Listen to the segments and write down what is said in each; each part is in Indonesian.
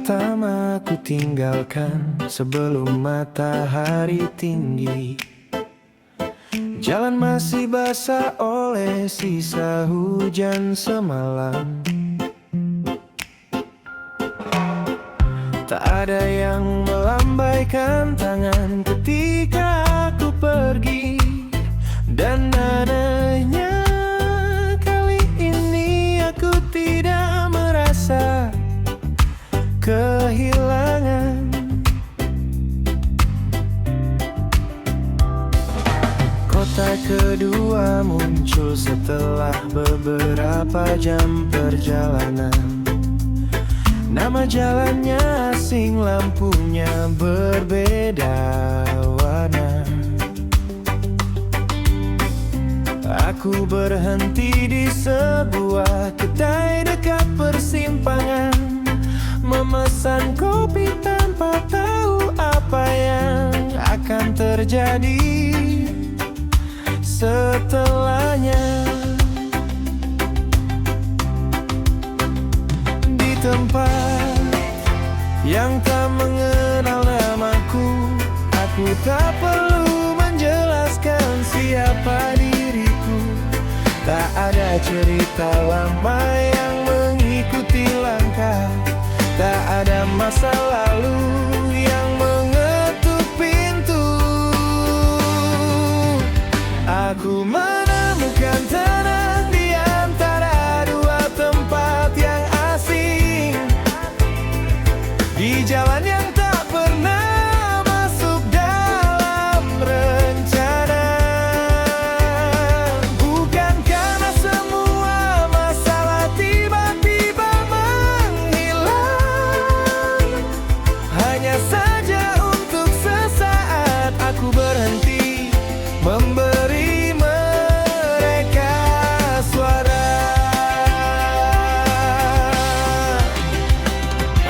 pertama ku tinggalkan sebelum matahari tinggi. Jalan masih basah oleh sisa hujan semalam. Tak ada yang melambaikan tangan ketika aku pergi. Dan anehnya kali ini aku tidak merasa kehilangan. Kota kedua muncul setelah beberapa jam perjalanan. Nama jalannya asing, lampunya berbeda warna. Aku berhenti di sebuah kedai dekat persimpangan, memesan kopi tanpa tahu apa yang akan terjadi setelahnya. Di tempat yang tak mengenal namaku, aku tak perlu menjelaskan siapa diriku. Tak ada cerita lama yang mengikuti langkah, tak ada masa lalu yang mengetuk pintu. Aku menemukan tenang di antara dua tempat yang asing, di jalan yang tak pernah masuk dalam rencana. Bukan karena semua masalah tiba-tiba menghilang, hanya saja untuk sesaat aku berhenti memberi mereka suara.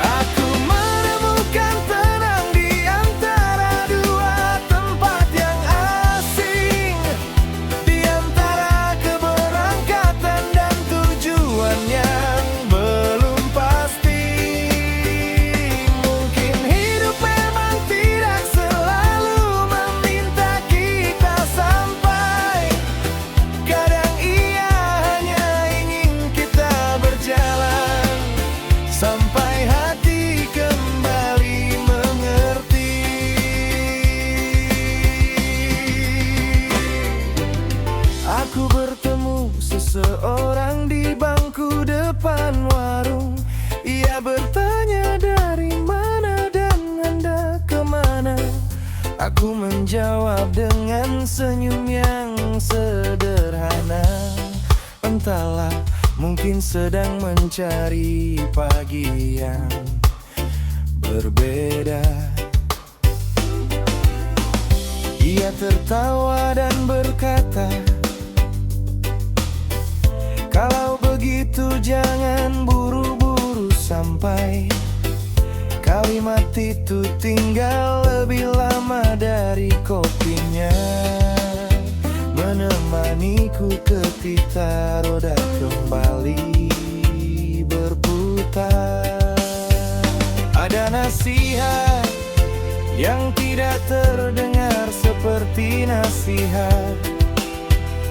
Aku menemukan tenang di antara dua tempat yang asing, di antara keberangkatan dan tujuan yang belum pasti. Mungkin hidup memang tidak selalu meminta kita sampai. Kadang ia hanya ingin kita berjalan sampai hati kembali mengerti. Aku bertemu seseorang di bangku depan warung. Ia bertanya, "Dari mana dan Anda kemana?" Aku menjawab dengan senyum yang sederhana. Entahlah, mungkin sedang mencari pagi yang berbeda. Ia tertawa dan berkata, "Kalau begitu jangan buru-buru sampai." Kalimat itu tinggal lebih lama dari kopinya, menemaniku ketika roda kembali berputar. Ada nasihat yang tidak terdengar seperti nasihat,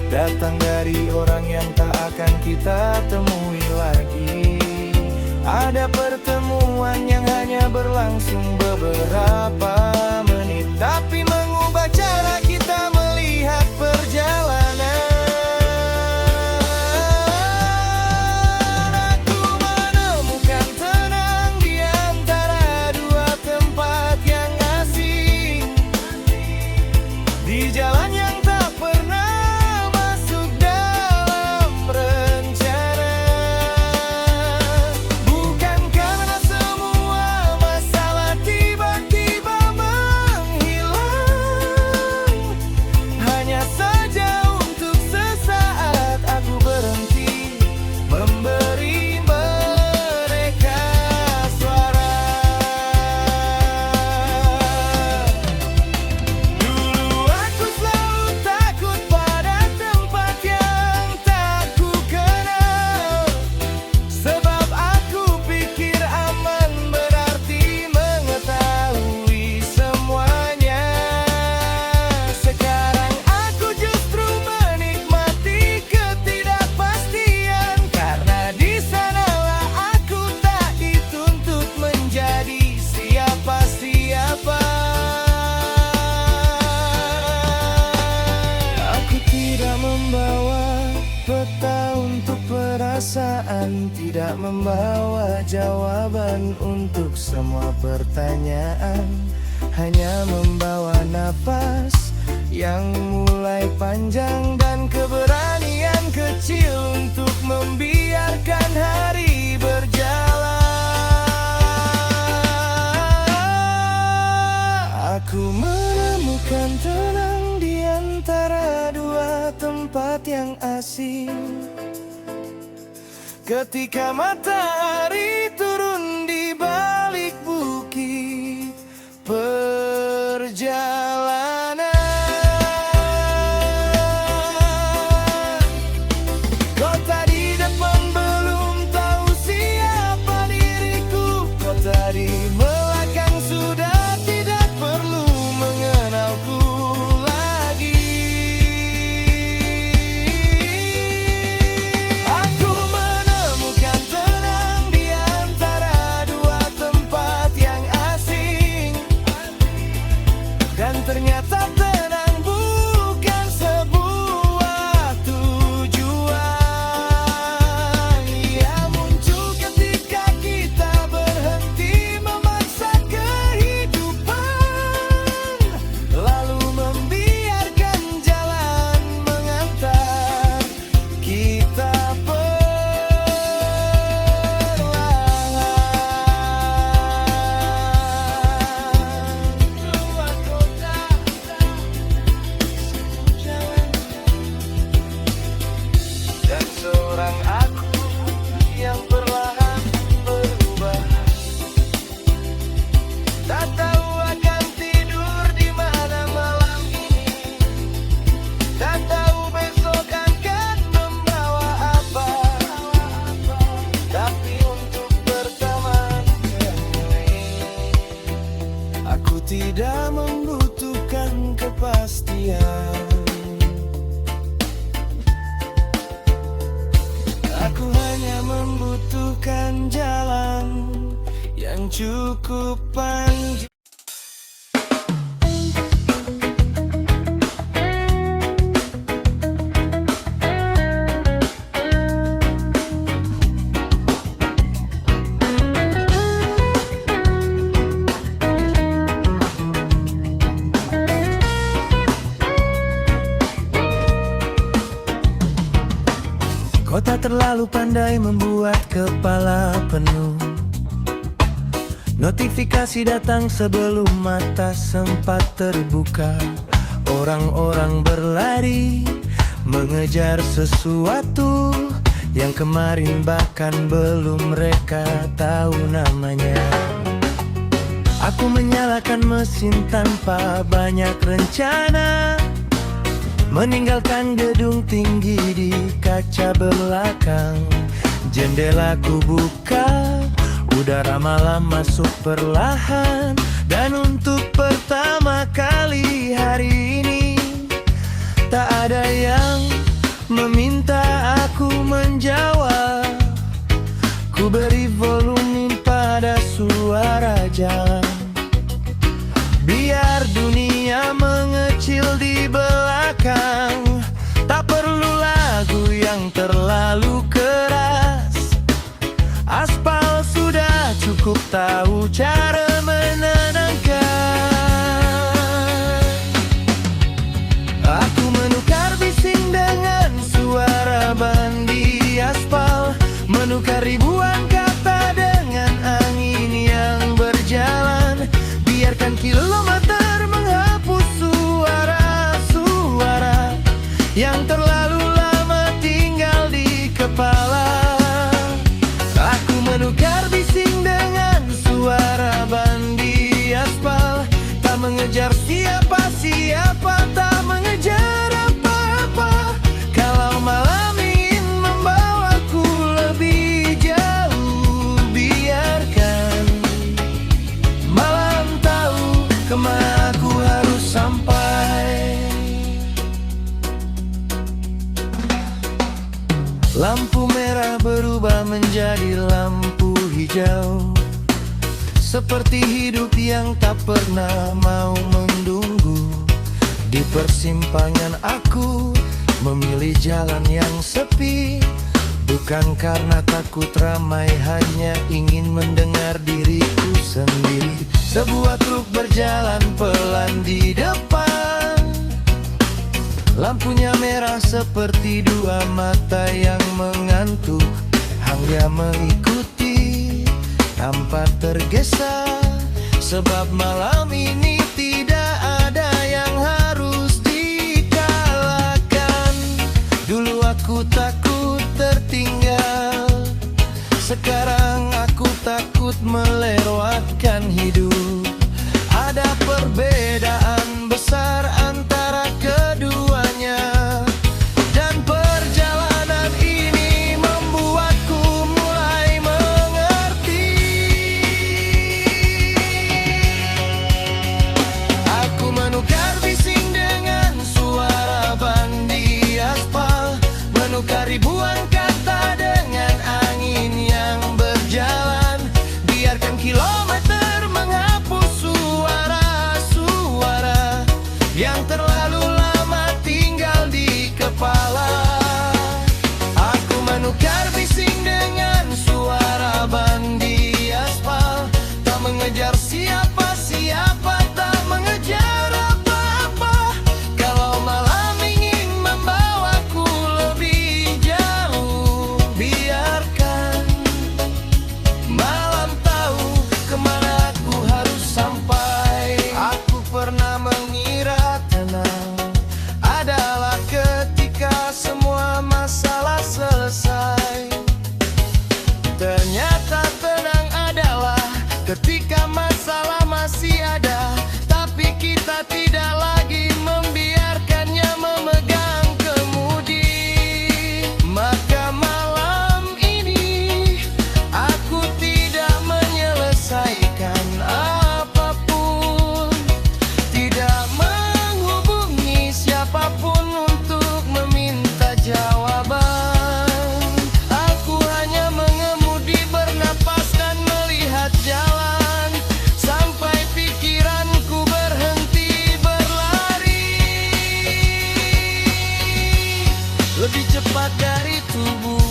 datang dari orang yang tak akan kita temui lagi. Ada pertemuan yang hanya berlangsung beberapa menit, tapi mengubah cara kita melihat perjalanan. Aku menemukan tenang di antara dua tempat yang asing, di jalan yang tak pernah masuk dalam rencana. Bukan karena semua masalah tiba-tiba tidak membawa jawaban untuk semua pertanyaan, hanya membawa nafas yang mulai panjang dan keberanian kecil untuk membiarkan hari berjalan. Aku menemukan tenang di antara dua tempat yang asing. Ketika matahari turun di balik bukit, perjalanan kota di depan belum tahu siapa diriku, kota di belakang sudah tidak perlu mengenalku lagi. Aku menemukan tenang di antara dua tempat yang asing, dan ternyata tenang bukan sebuah tujuan. Ia muncul ketika kita berhenti memaksa kehidupan, lalu membiarkan jalan mengantar kita perlahan. Dua kota, jalan, dan seorang aku yang perlahan berubah. Tak tahu akan tidur di mana malam ini, tak tahu besok akan membawa apa, tapi untuk pertama kali aku tidak membutuhkan kepastian. Aku hanya membutuhkan jalan yang cukup panjang. Kota terlalu pandai membuat kepala penuh. Notifikasi datang sebelum mata sempat terbuka. Orang-orang berlari mengejar sesuatu yang kemarin bahkan belum mereka tahu namanya. Aku menyalakan mesin tanpa banyak rencana, meninggalkan gedung tinggi di kaca belakang. Jendelaku buka, udara malam masuk perlahan. Dan untuk pertama kali hari ini, tak ada yang meminta aku menjawab. Ku beri volume pada suara jalan, biar dunia mengecil di belakang. Tak perlu lagu yang terlalu keras, aspal sudah cukup tahu cara menenangkan. Aku menukar bising dengan suara ban di aspal, menukar ribuan kata dengan angin yang berjalan. Biarkan kilometer menghapus suara-suara yang terlalu lama tinggal di kepala. Aku menukar bising dengan suara ban di aspal, tak mengejar siapa-siapa, tak mengejar apa-apa. Kalau malam ingin membawaku lebih jauh, biarkan malam tahu kemana aku harus sampai. Lampu merah berubah menjadi lampu hijau, seperti hidup yang tak pernah mau menunggu. Di persimpangan aku memilih jalan yang sepi, Bukan karena takut ramai, hanya ingin mendengar diriku sendiri. Sebuah truk berjalan pelan di depan, lampunya merah seperti dua mata yang mengantuk. Hanya mengikuti tanpa tergesa, sebab malam ini tidak ada yang harus dikalahkan. Dulu aku takut tertinggal, sekarang aku takut melewatkan hidup. Ada perbedaan besar antara keduanya, dan perjalanan ini membuatku mulai mengerti. Aku menukar bising dengan suara ban di aspal, menukar ribuan kata dengan angin yang berjalan. Biarkan kilometer menghapus suara-suara yang terlalu lama tinggal di kepala. Aku menukar bising dengan suara ban di aspal, tak mengejar siapa-siapa, tak mengejar apa-apa. Kalau malam ingin membawaku lebih jauh, biarkan malam tahu kemana aku harus sampai. Aku pernah mengira tenang adalah ketika semua masalah selesai. Ternyata tenang adalah ketika masalah masih ada, tapi kita tidak lagi membiarkannya memegang kemudi. Maka malam ini aku tidak menyelesaikan apapun, tidak menghubungi siapapun untuk meminta jawaban. Aku hanya mengemudi, bernapas dan melihat jalan, sampai pikiranku berhenti berlari lebih cepat dari tubuh.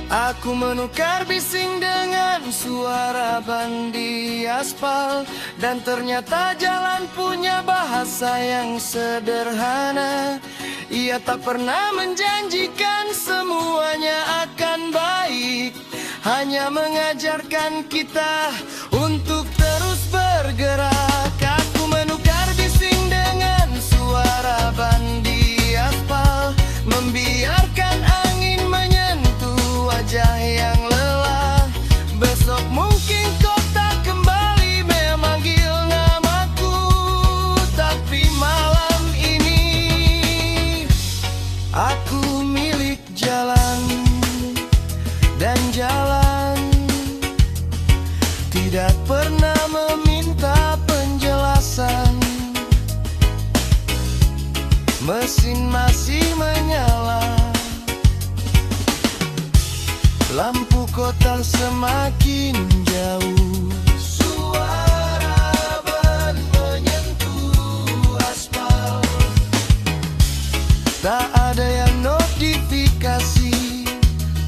Aku menukar bising dengan suara ban di aspal, dan ternyata jalan punya bahasa yang sederhana. Ia tak pernah menjanjikan semuanya akan baik, hanya mengajarkan kita untuk terus bergerak. Aku menukar bising dengan suara ban di aspal, membiarkan angin menyentuh wajah yang lelah. Besok mungkin kau tak kembali memanggil namaku, tapi malam ini aku milik jalan, dan jalan tidak pernah meminta penjelasan. Mesin masih menyala, lampu kota semakin jauh. Suara ban menyentuh aspal, tak ada yang notifikasi,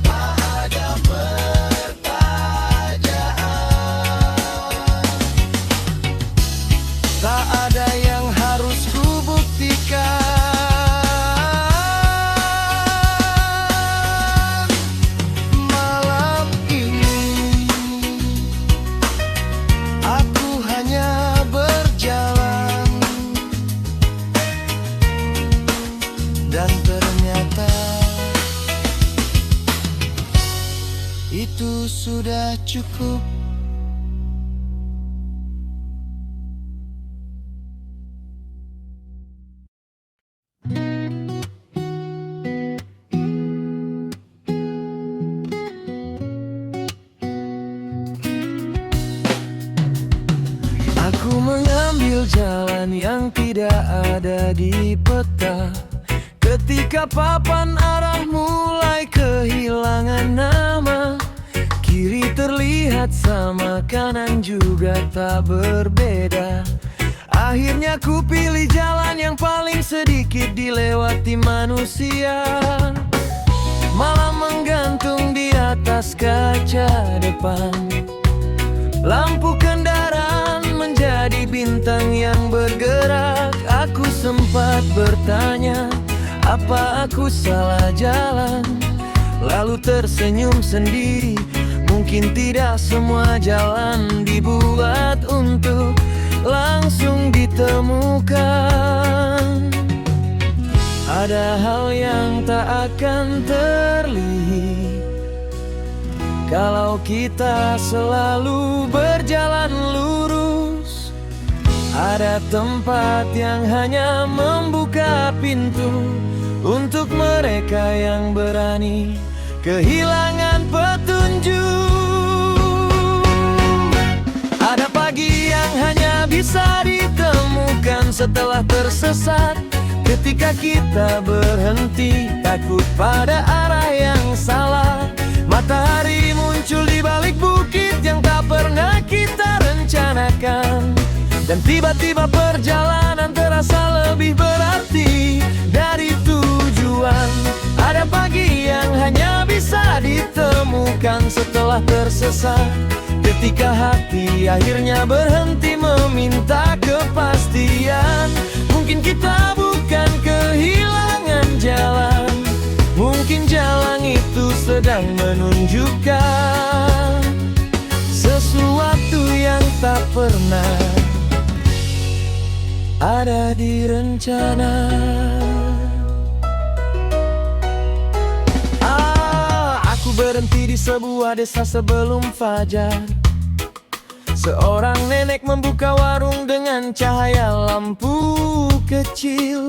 tak ada pertanyaan, tak ada yang harus kubuktikan. Malam ini aku hanya berjalan, dan ternyata itu sudah cukup. Aku mengambil jalan yang tidak ada di peta, ketika papan arah mulai kehilangan nama. Kiri terlihat sama, kanan juga tak berbeda. Akhirnya ku pilih jalan yang paling sedikit dilewati manusia, malah menggantung di atas kaca depan. Lampu kendaraan menjadi bintang yang bergerak. Aku sempat bertanya, apa aku salah jalan? Lalu tersenyum sendiri, mungkin tidak semua jalan dibuat untuk langsung ditemukan. Ada hal yang tak akan terlihat kalau kita selalu berjalan lurus. Ada tempat yang hanya membuka pintu untuk mereka yang berani kehilangan petunjuk. Ada pagi yang hanya bisa ditemukan setelah tersesat, ketika kita berhenti takut pada arah yang salah. Matahari muncul di balik bukit yang tak pernah kita rencanakan, dan tiba-tiba perjalanan terasa lebih berarti dari tujuan. Ada pagi yang hanya bisa ditemukan setelah tersesat, ketika hati akhirnya berhenti meminta kepastian. Mungkin kita bukan kehilangan jalan, mungkin jalan itu sedang menunjukkan sesuatu yang tak pernah ada di rencana. Aku berhenti di sebuah desa sebelum fajar. Seorang nenek membuka warung dengan cahaya lampu kecil.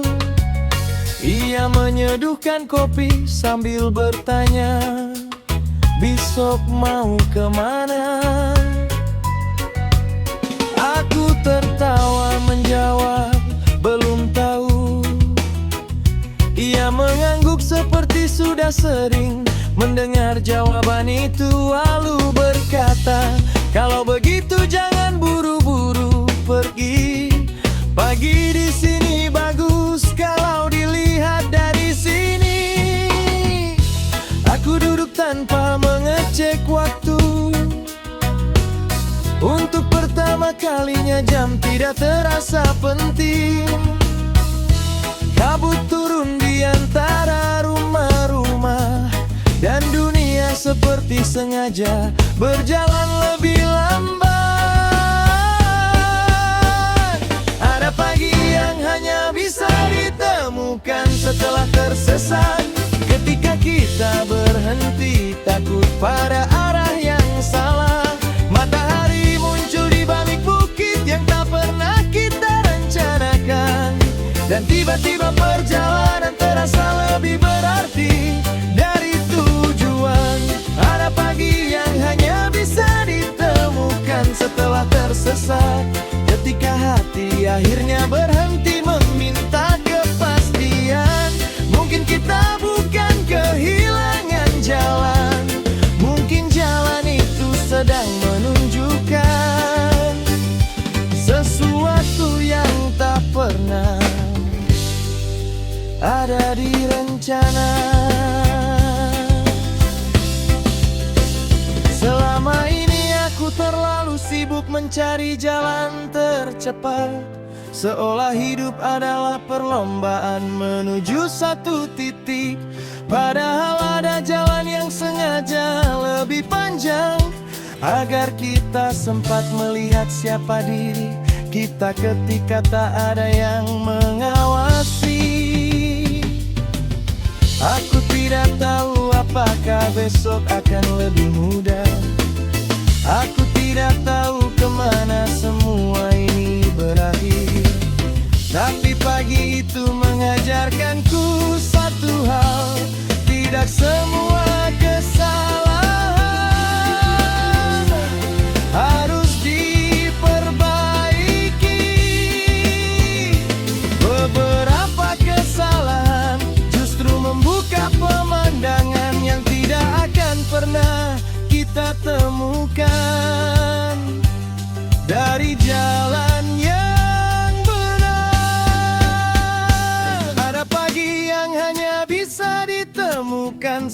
Ia menyeduhkan kopi sambil bertanya, besok mau kemana? Aku tertawa menjawab, belum tahu. Ia mengangguk seperti sudah sering mendengar jawaban itu, lalu berkata, kalau begitu jangan buru-buru pergi. Pagi di sini bagus kalau dilihat dari sini. Aku duduk tanpa mengecek waktu. Untuk pertama kalinya jam tidak terasa penting. Kabut turun di antara rumah-rumah, dan dunia seperti sengaja berjalan lebih lambat. Ada pagi yang hanya bisa ditemukan setelah tersesat, ketika kita berhenti takut pada arah yang salah. Matahari muncul di balik bukit yang tak pernah kita rencanakan, dan tiba-tiba perjalanan terasa lebih berarti dari tujuan. Ada pagi yang hanya bisa ditemukan setelah tersesat, ketika hati akhirnya berhenti meminta kepastian. Mungkin kita bukan kehilangan jalan, mungkin jalan itu sedang menunjukkan sesuatu yang tak pernah ada di rencana. Selama ini aku terlalu sibuk mencari jalan tercepat, seolah hidup adalah perlombaan menuju satu titik. Padahal ada jalan yang sengaja lebih panjang, agar kita sempat melihat siapa diri kita ketika tak ada yang mengawasi. Aku tidak tahu apakah besok akan lebih mudah. Aku tidak tahu kemana semua ini berakhir. Tapi pagi itu mengajarkanku satu hal, tidak semua kesalahan harus diperbaiki. Beberapa kesalahan justru membuka pemandangan yang tidak akan pernah kita temukan.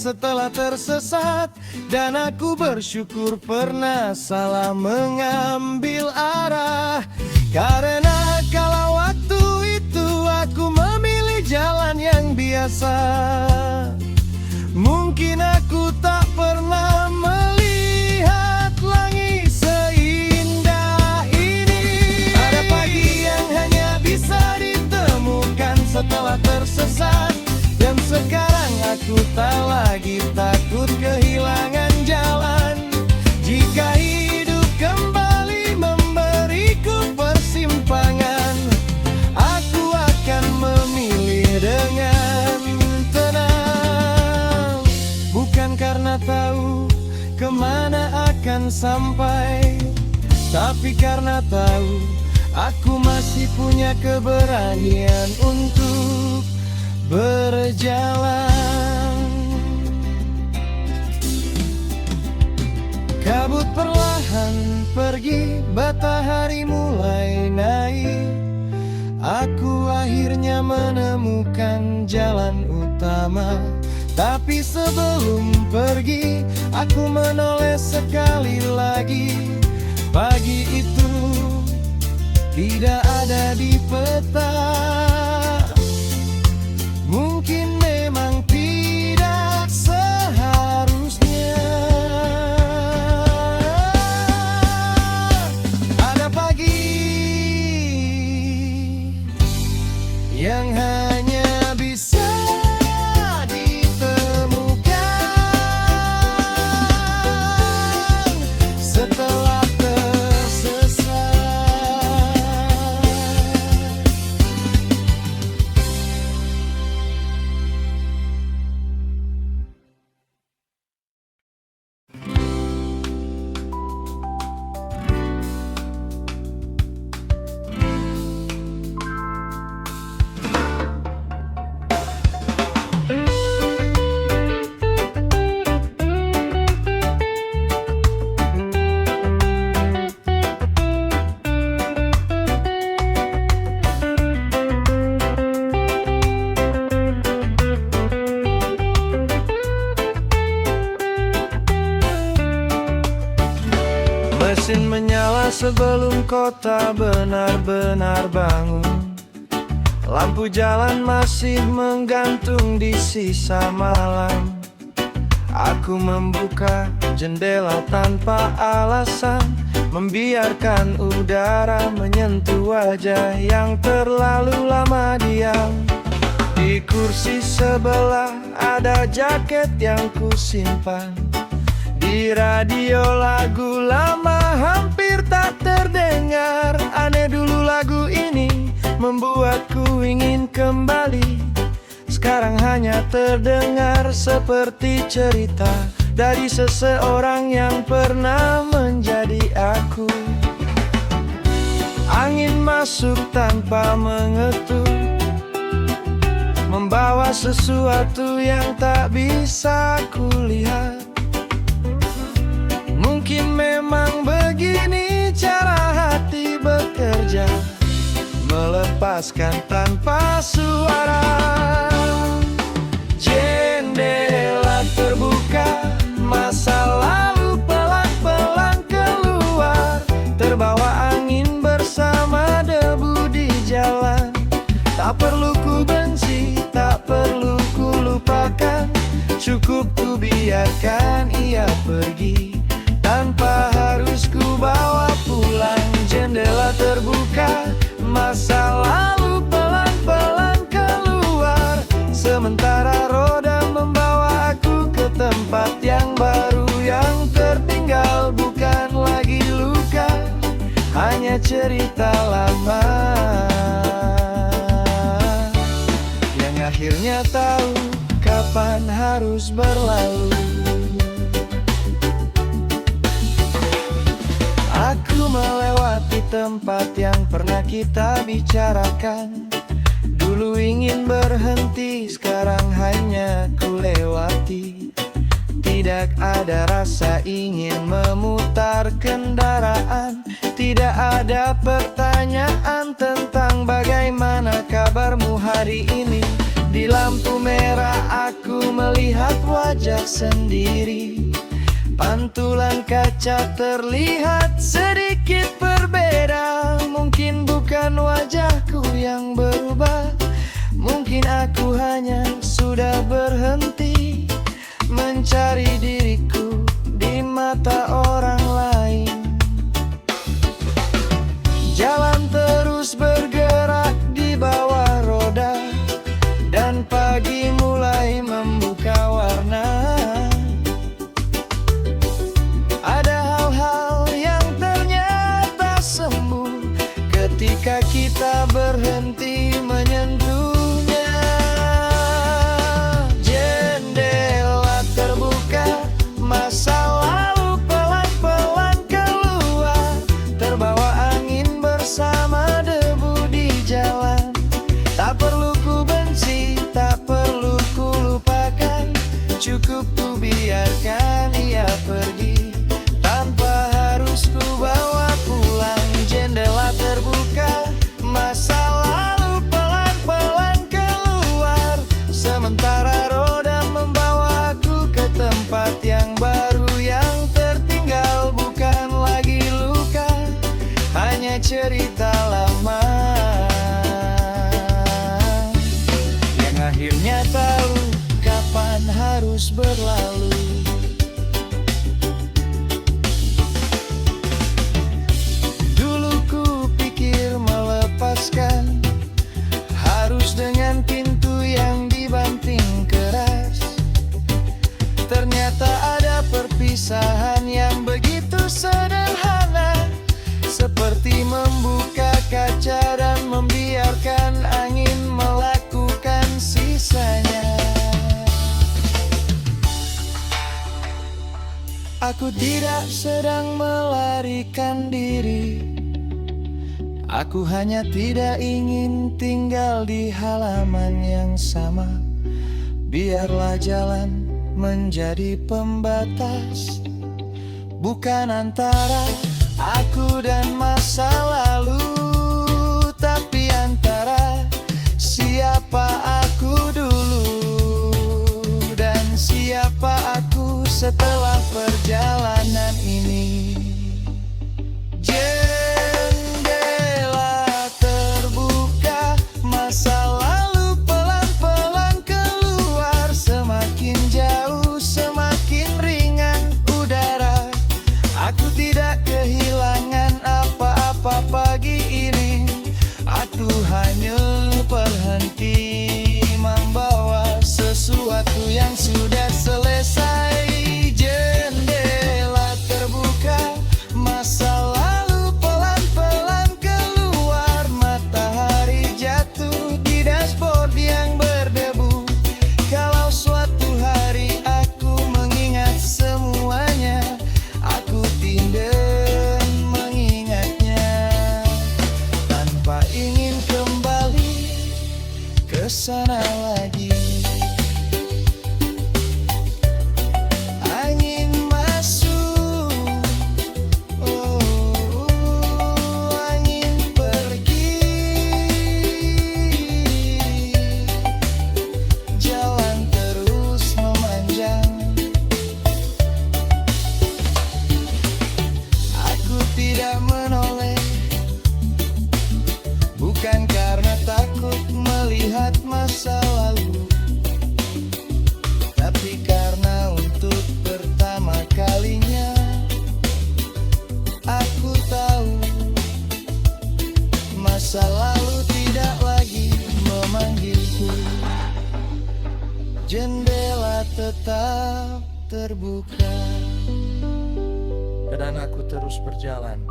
setelah tersesat. Dan aku bersyukur pernah salah mengambil arah. Karena kala waktu itu aku memilih jalan yang biasa. Mungkin aku tak pernah melihat langit seindah ini. Ada pagi yang hanya bisa ditemukan setelah tersesat. Dan sekarang aku tak lagi takut kehilangan jalan. Jika hidup kembali memberiku persimpangan, aku akan memilih dengan tenang. Bukan karena tahu kemana akan sampai, tapi karena tahu aku masih punya keberanian untuk berjalan. Kabut perlahan pergi, matahari mulai naik. Aku akhirnya menemukan jalan utama. Tapi sebelum pergi, aku menoleh sekali lagi. Pagi itu tidak ada di peta. Mungkin memang tidak seharusnya. Ada pagi yang hanya bisa setelah tersesat. Mesin menyala sebelum kota benar-benar bangun. Lampu jalan masih menggantung di sisa malam. Aku membuka jendela tanpa alasan, membiarkan udara menyentuh wajah yang terlalu lama diam. Di kursi sebelah ada jaket yang kusimpan. Di radio lagu lama hampir tak terdengar. Aneh dulu lagu ini membuatku ingin kembali. Sekarang hanya terdengar seperti cerita dari seseorang yang pernah menjadi aku. Angin masuk tanpa mengetuk, membawa sesuatu yang tak bisa kulihat. Mungkin memang begini cara hati bekerja, melepaskan tanpa suara. Jendela terbuka, masa lalu pelan-pelan keluar, terbawa angin bersama debu di jalan. Tak perlu ku benci, tak perlu ku lupakan, cukup ku biarkan ia pergi tanpa harus ku bawa pulang. Jendela terbuka, masa lalu pelan-pelan keluar, sementara roda membawa aku ke tempat yang baru. Yang tertinggal bukan lagi luka, hanya cerita lama yang akhirnya tahu kapan harus berlalu. Aku melewati tempat yang pernah kita bicarakan. Dulu ingin berhenti, sekarang hanya ku lewati. Tidak ada rasa ingin memutar kendaraan. Tidak ada pertanyaan tentang bagaimana kabarmu hari ini. Di lampu merah aku melihat wajah sendiri. Pantulan kaca terlihat sedikit berbeda. Mungkin bukan wajahku yang berubah, mungkin aku hanya sudah berhenti mencari diriku di mata orang lain. Jalan terus bergerak di bawah roda, dan pagi mulai membuka warna. Ada hal-hal yang ternyata sembuh ketika kita berhenti menyentuhnya. Jendela terbuka, masa lalu pelan-pelan keluar, terbawa angin bersama debu di jalan. Tak perlu ku benci, tak perlu ku lupakan, cukup ku biarkan ia pergi tanpa harus ku bawa pulang. Jendela terbuka, masa lalu pelan-pelan keluar, sementara roda membawa aku ke tempat yang baru. Yang tertinggal bukan lagi luka, hanya cerita lama yang akhirnya tahu kapan harus berlalu. Dulu ku pikir melepaskan harus dengan pintu yang dibanting keras. Ternyata ada perpisahan yang begitu sederhana, seperti membuka kaca dan membiarkan angin melakukan sisanya. Aku tidak sedang melarikan diri, aku hanya tidak ingin tinggal di halaman yang sama. Biarlah jalan menjadi pembatas, bukan antara aku dan masa lalu, tapi antara siapa aku dulu dan siapa aku setelah perjalanan ini. Jendela terbuka, masa lalu pelan-pelan keluar, semakin jauh semakin ringan udara. Aku tidak kehilangan apa-apa pagi ini, aku hanya berhenti membawa sesuatu yang sudah selesai. Jendela terbuka, masa lalu pelan-pelan keluar, matahari jatuh di dashboard yang berdebu. Kalau suatu hari aku mengingat semuanya, aku tidak mengingatnya tanpa ingin kembali ke sana lagi. Angin masuk, angin pergi, jalan terus memanjang. Aku tidak menoleh, bukan karena takut melihat masa lalu, tapi karena untuk pertama kalinya aku tahu masa lalu tidak lagi memanggilku. Jendela tetap terbuka dan aku terus berjalan.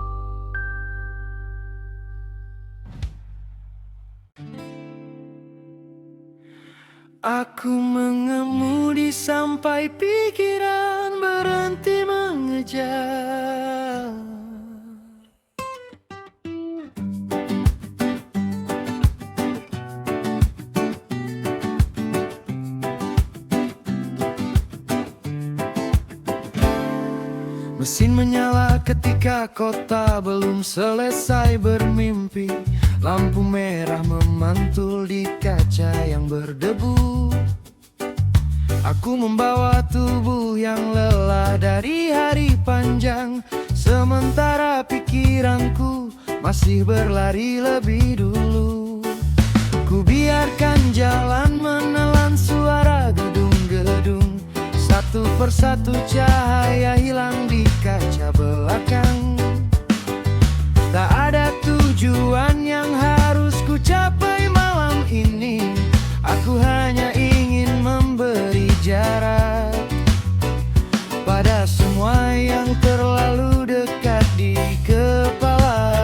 Aku mengemudi sampai pikiran berhenti mengejar. Mesin menyala ketika kota belum selesai bermimpi. Lampu merah memantul di kaca yang berdebu. Aku membawa tubuh yang lelah dari hari panjang, sementara pikiranku masih berlari lebih dulu. Ku biarkan jalan menelan suara gedung-gedung, satu persatu cahaya hilang di kaca belakang. Tak ada tujuan yang harus ku capai malam ini. Aku hanya ingin memberi jarak pada semua yang terlalu dekat di kepala.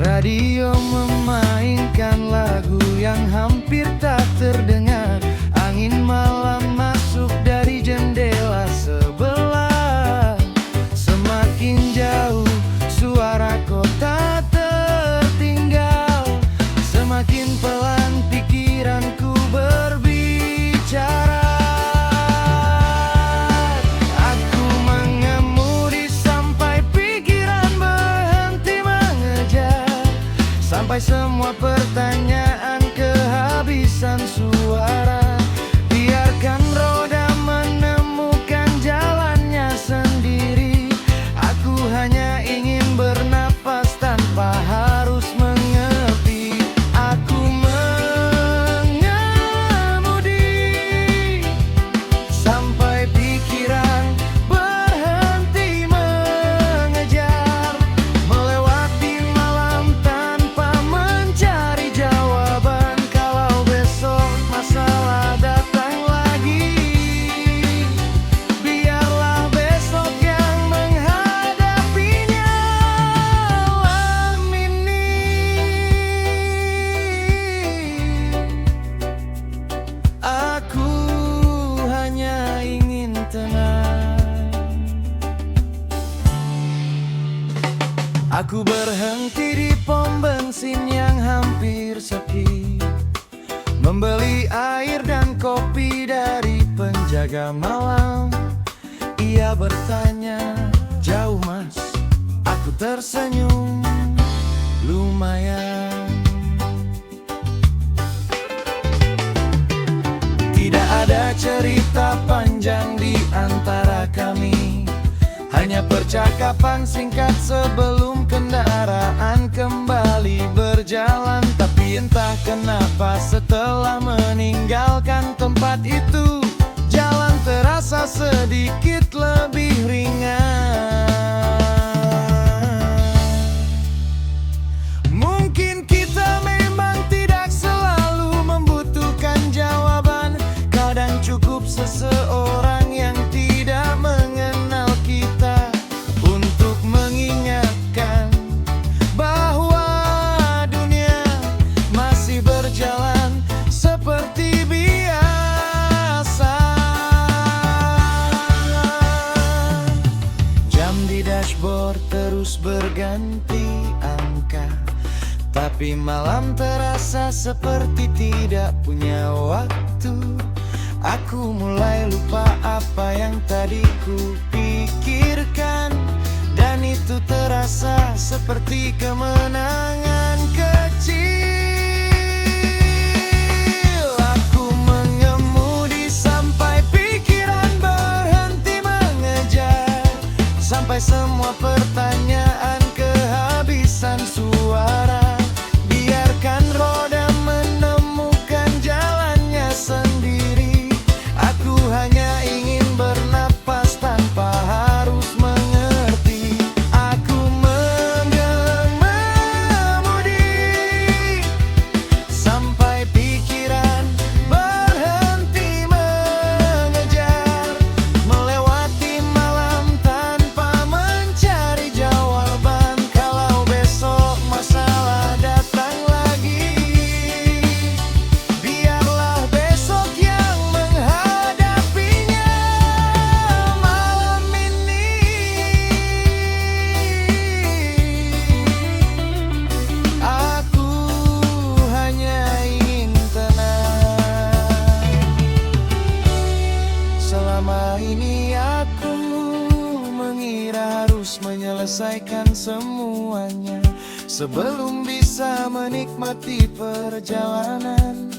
Radio memainkan lagu yang hampir tak terdengar. Angin malam masuk dari jendela sebelah. Semakin jauh suara kota tertinggal, semakin pelan pikiranku berbicara. Aku mengemudi sampai pikiran berhenti mengejar, sampai semua pertanyaan kehabisan suara. Biarkan roda menemukan jalannya sendiri. Aku hanya ingin bernapas tanpa harus mengerti. Aku mengemudi sampai pikiran berhenti mengejar, melewati malam tanpa mencari jawaban. Kalau besok masalah datang lagi, biarlah besok yang menghadapinya. Malam ini aku hanya ingin tenang. Aku berhenti di pom bensin yang hampir sepi, membeli air dan kopi dari penjaga malam. Ia bertanya, "Jauh mas?" Aku tersenyum, "Lumayan." Tidak ada cerita panjang di antara kami, hanya percakapan singkat sebelum kendaraan kembali berjalan. Tapi entah kenapa setelah meninggalkan tempat itu, jalan terasa sedikit lebih ringan. Mungkin kita memang tidak selalu membutuhkan jawaban. Kadang cukup seseorang yang tidak mengenal kita untuk mengingatkan bahwa dunia masih berjalan seperti biasa. Jam di dashboard terus berganti angka, tapi malam terasa seperti tidak punya waktu. Aku mulai lupa apa yang tadi ku pikirkan, dan itu terasa seperti kemenangan kecil. Aku mengemudi sampai pikiran berhenti mengejar, sampai semua pertanyaan kehabisan suara. Biarkan roda menemukan jalannya sendiri. Aku hanya ingin bernapas tanpa harus mengerti. Aku mengemudi sampai pikiran berhenti mengejar, melewati malam tanpa mencari jawaban. Kalau besok masalah datang lagi, biarlah besok yang menghadapinya. Malam ini aku hanya ingin tenang. Selama ini aku mengira harus menyelesaikan semuanya sebelum bisa menikmati perjalanan.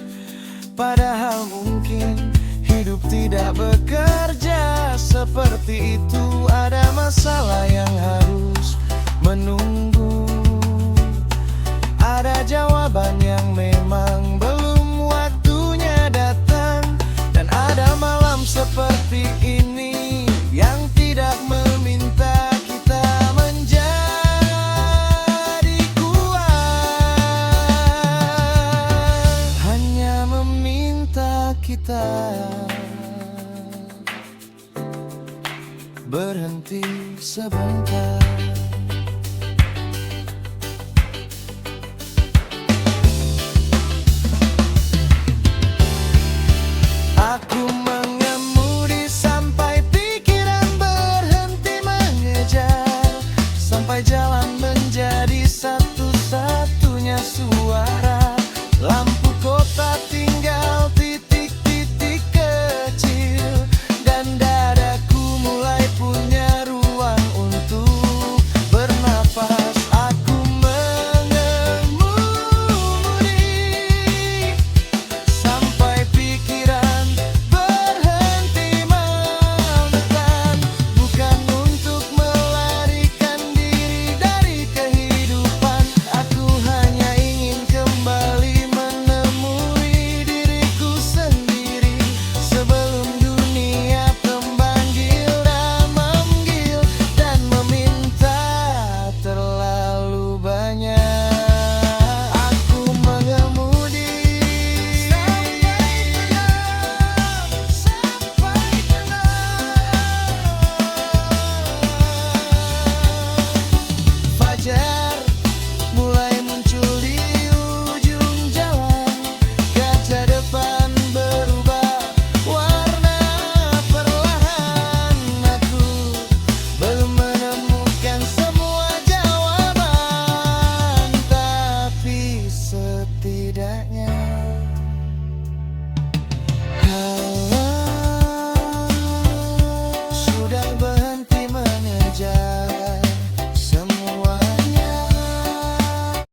Padahal mungkin hidup tidak bekerja seperti itu. Ada masalah yang harus menunggu, ada jawaban yang memang belum waktunya datang. Dan ada malam seperti ini yang tidak meminta kita menjadi kuat, hanya meminta kita berhenti sebentar.